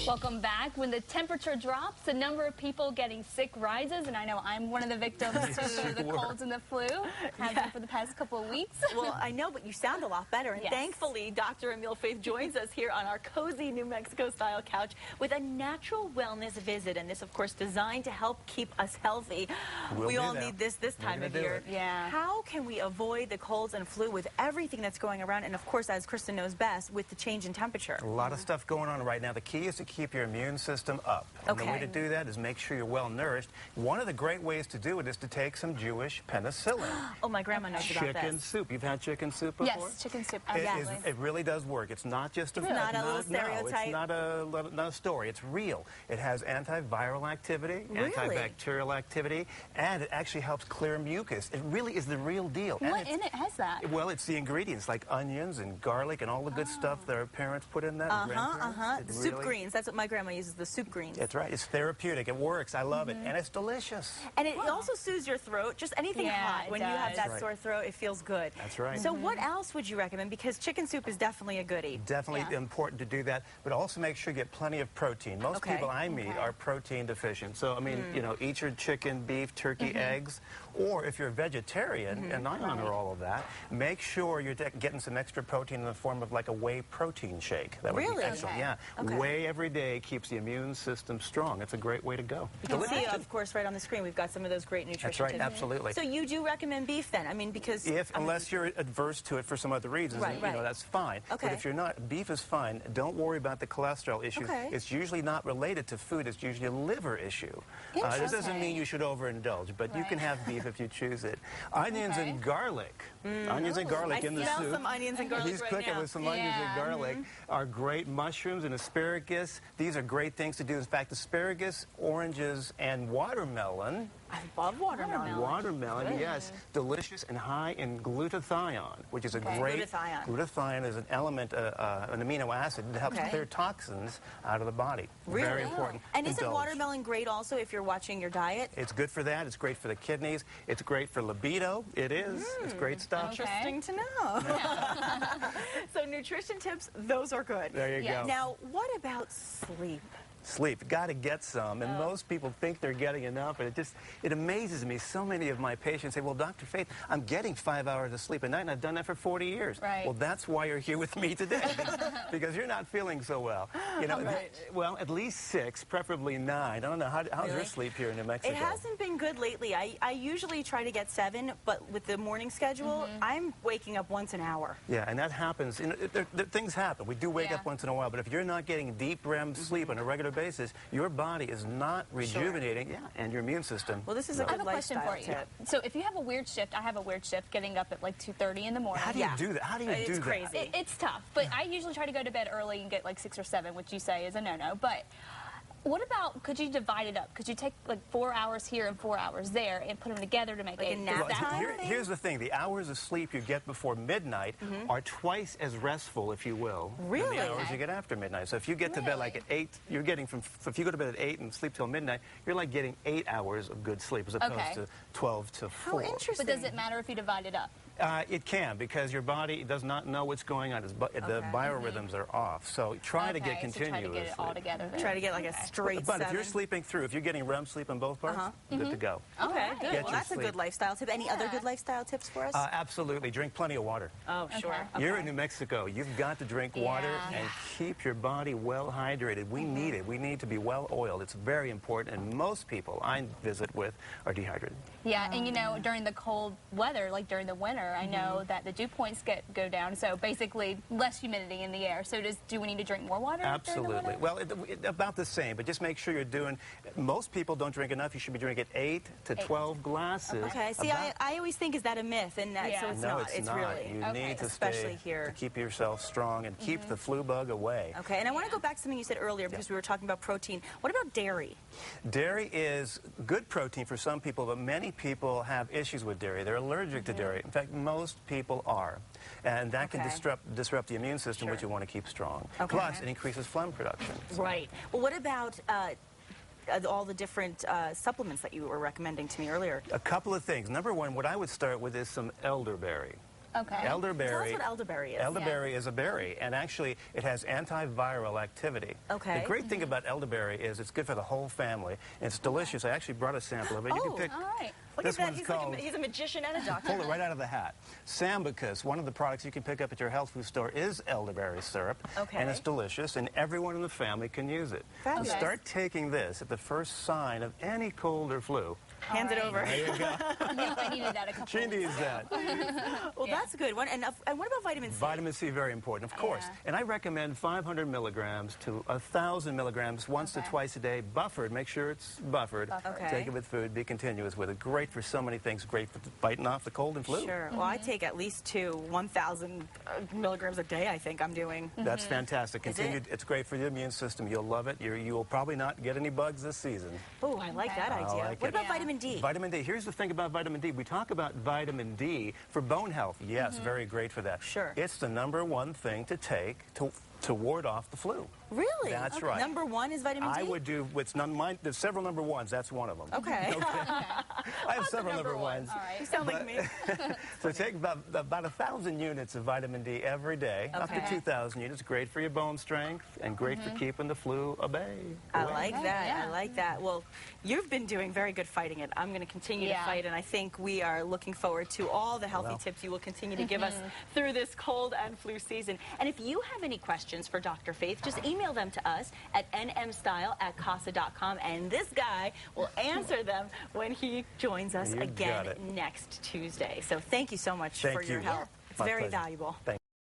Welcome back. When the temperature drops, the number of people getting sick rises, and I know I'm one of the victims to the colds and the flu. Have been for the past couple of weeks. Well, I know, but you sound a lot better, and thankfully, Dr. Emil Faithe joins us here on our cozy New Mexico-style couch with a natural wellness visit, and this, of course, designed to help keep us healthy. We all need this time of year. Yeah. How can we avoid the colds and flu with everything that's going around, and of course, as Kristen knows best, with the change in temperature? A lot of stuff going on right now. The key is to keep your immune system up. And the way to do that is make sure you're well nourished. One of the great ways to do it is to take some Jewish penicillin. Oh, my grandma knows about that. Chicken soup. You've had chicken soup before? Yes, chicken soup. It really does work. It's not just a not a little stereotype. No, it's not a story. It's real. It has antiviral activity, antibacterial activity, and it actually helps clear mucus. It really is the real deal. What in it has that? Well, it's the ingredients like onions and garlic and all the good stuff that our parents put in that. Soup greens. That's what my grandma uses, the soup greens. That's right. It's therapeutic. It works. I love it. And it's delicious. And it also soothes your throat. Just anything hot. When you have that sore throat, it feels good. That's right. So what else would you recommend? Because chicken soup is definitely a goodie. Definitely important to do that. But also make sure you get plenty of protein. Most people I meet are protein deficient. So, I mean, you know, eat your chicken, beef, turkey, eggs. Or if you're a vegetarian, and I honor all of that, make sure you're getting some extra protein in the form of like a whey protein shake. That would be excellent. Yeah. Whey every day keeps the immune system strong. It's a great way to go. You can see, of course, right on the screen, we've got some of those great nutrition tips. That's right, tips. absolutely. So you do recommend beef then? I mean, because... Unless you're adverse to it for some other reasons, you know, that's fine. But if you're not, beef is fine. Don't worry about the cholesterol issue. It's usually not related to food. It's usually a liver issue. This doesn't mean you should overindulge, but you can have beef if you choose it. Onions and garlic. Onions and garlic in the soup. I smell some onions and garlic He's cooking with some onions and garlic. Are great. Mushrooms and asparagus. These are great things to do. In fact, asparagus, oranges, and watermelon. I love watermelon. Watermelon, yes. Delicious and high in glutathione, which is a great... Glutathione is an element, an amino acid that helps clear toxins out of the body. Really? Very important. And isn't watermelon great also if you're watching your diet? It's good for that. It's great for the kidneys. It's great for libido. It is. It's great stuff. Interesting to know. So nutrition tips, those are good. There you go. Now, what about sleep? Sleep. Got to get some. And most people think they're getting enough. And it amazes me. So many of my patients say, well, Dr. Faithe, I'm getting 5 hours of sleep a night, and I've done that for 40 years. Well, that's why you're here with me today. Because you're not feeling so well. You know, well, at least 6, preferably 9. I don't know. How's your sleep here in New Mexico? It hasn't been good lately. I usually try to get 7, but with the morning schedule, I'm waking up once an hour. Yeah, and that happens. You know, things happen. We do wake up once in a while, but if you're not getting deep REM sleep on a regular basis, your body is not rejuvenating, and your immune system. Well, this is a good lifestyle tip. I have a question for you. So if you have a weird shift, I have a weird shift, getting up at like 2:30 in the morning. How do you do that? How do you do that? It's crazy. It's tough, but I usually try to go to bed early and get like 6 or 7, which you say is a no-no. But what about, could you divide it up? Could you take like 4 hours here and 4 hours there and put them together to make a nap time? Here's the thing. The hours of sleep you get before midnight are twice as restful, if you will, than the hours you get after midnight. So if you get to bed like at 8, you're getting if you go to bed at 8 and sleep till midnight, you're like getting 8 hours of good sleep as opposed to 12 to 4. How interesting. But does it matter if you divide it up? It can, because your body does not know what's going on. The biorhythms are off. So try to get continuous. So try to get it all together. Try to get like a straight 7. But if you're sleeping through, if you're getting REM sleep in both parts, good to go. Okay, good. Well, that's a good lifestyle tip. Any other good lifestyle tips for us? Absolutely. Drink plenty of water. Oh, sure. You're in New Mexico. You've got to drink water and keep your body well hydrated. We need it. We need to be well oiled. It's very important, and most people I visit with are dehydrated. Yeah, and you know, during the cold weather, like during the winter, I know that the dew points go down, so basically less humidity in the air. So do we need to drink more water? Absolutely. Well, about the same, but just make sure you're doing, most people don't drink enough. You should be drinking 8 to 12 glasses. Okay, see, I always think, is that a myth? And so it's not. It's really. You need to especially here. To keep yourself strong and keep the flu bug away. Okay, and I want to go back to something you said earlier, because we were talking about protein. What about dairy? Dairy is good protein for some people, but many people have issues with dairy. They're allergic to dairy. In fact, most people are. And that can disrupt the immune system, which you want to keep strong. Plus, it increases phlegm production. Right. Well, what about all the different supplements that you were recommending to me earlier? A couple of things. Number one, what I would start with is some elderberry. Okay. Elderberry. Tell us what elderberry is. Elderberry is a berry, and actually it has antiviral activity. Okay. The great thing about elderberry is it's good for the whole family. And it's delicious. I actually brought a sample of it. You can pick. All right. Look This at that. one's He's, called- like he's a magician and a doctor. Pull it right out of the hat. Sambucus, one of the products you can pick up at your health food store, is elderberry syrup. Okay. And it's delicious, and everyone in the family can use it. Fabulous. You start taking this at the first sign of any cold or flu. Hands it over. There you go. Yeah, I needed that a couple She weeks needs ago. that. Well, that's a good one. And what about vitamin C? Vitamin C, very important, of course. Yeah. And I recommend 500 milligrams to 1,000 milligrams once to twice a day, buffered. Make sure it's buffered. Okay. Take it with food. Be continuous with it. Great for so many things. Great for fighting off the cold and flu. Sure. Well, I take at least 1,000 milligrams a day, I think I'm doing. That's fantastic. Is Continue. it? It's great for the immune system. You'll love it. You will probably not get any bugs this season. Oh, I like that I idea. like What it. about Yeah. vitamin D? Vitamin D. Here's the thing about vitamin D. We talk about vitamin D for bone health. Yes, very great for that. Sure. It's the #1 thing to take to ward off the flu. Really? That's right. Number 1 is vitamin D? I would do what's none mine. There's several #1s. That's one of them. Okay. I have several number #1s. All right. You sound like me. So take about 1,000 units of vitamin D every day, up to Okay. 2,000 units. Great for your bone strength and great for keeping the flu away. I like that. Yeah. I like that. Well, you've been doing very good fighting it. I'm going to continue to Yeah. fight, and I think we are looking forward to all the healthy tips you will continue to give us through this cold and flu season. And if you have any questions for Dr. Faithe, just email them to us at nmstyle@casa.com, and this guy will answer them when he joins us You got again it. next Tuesday. So thank you so much Thank for your you. help. It's My very pleasure. valuable. Thank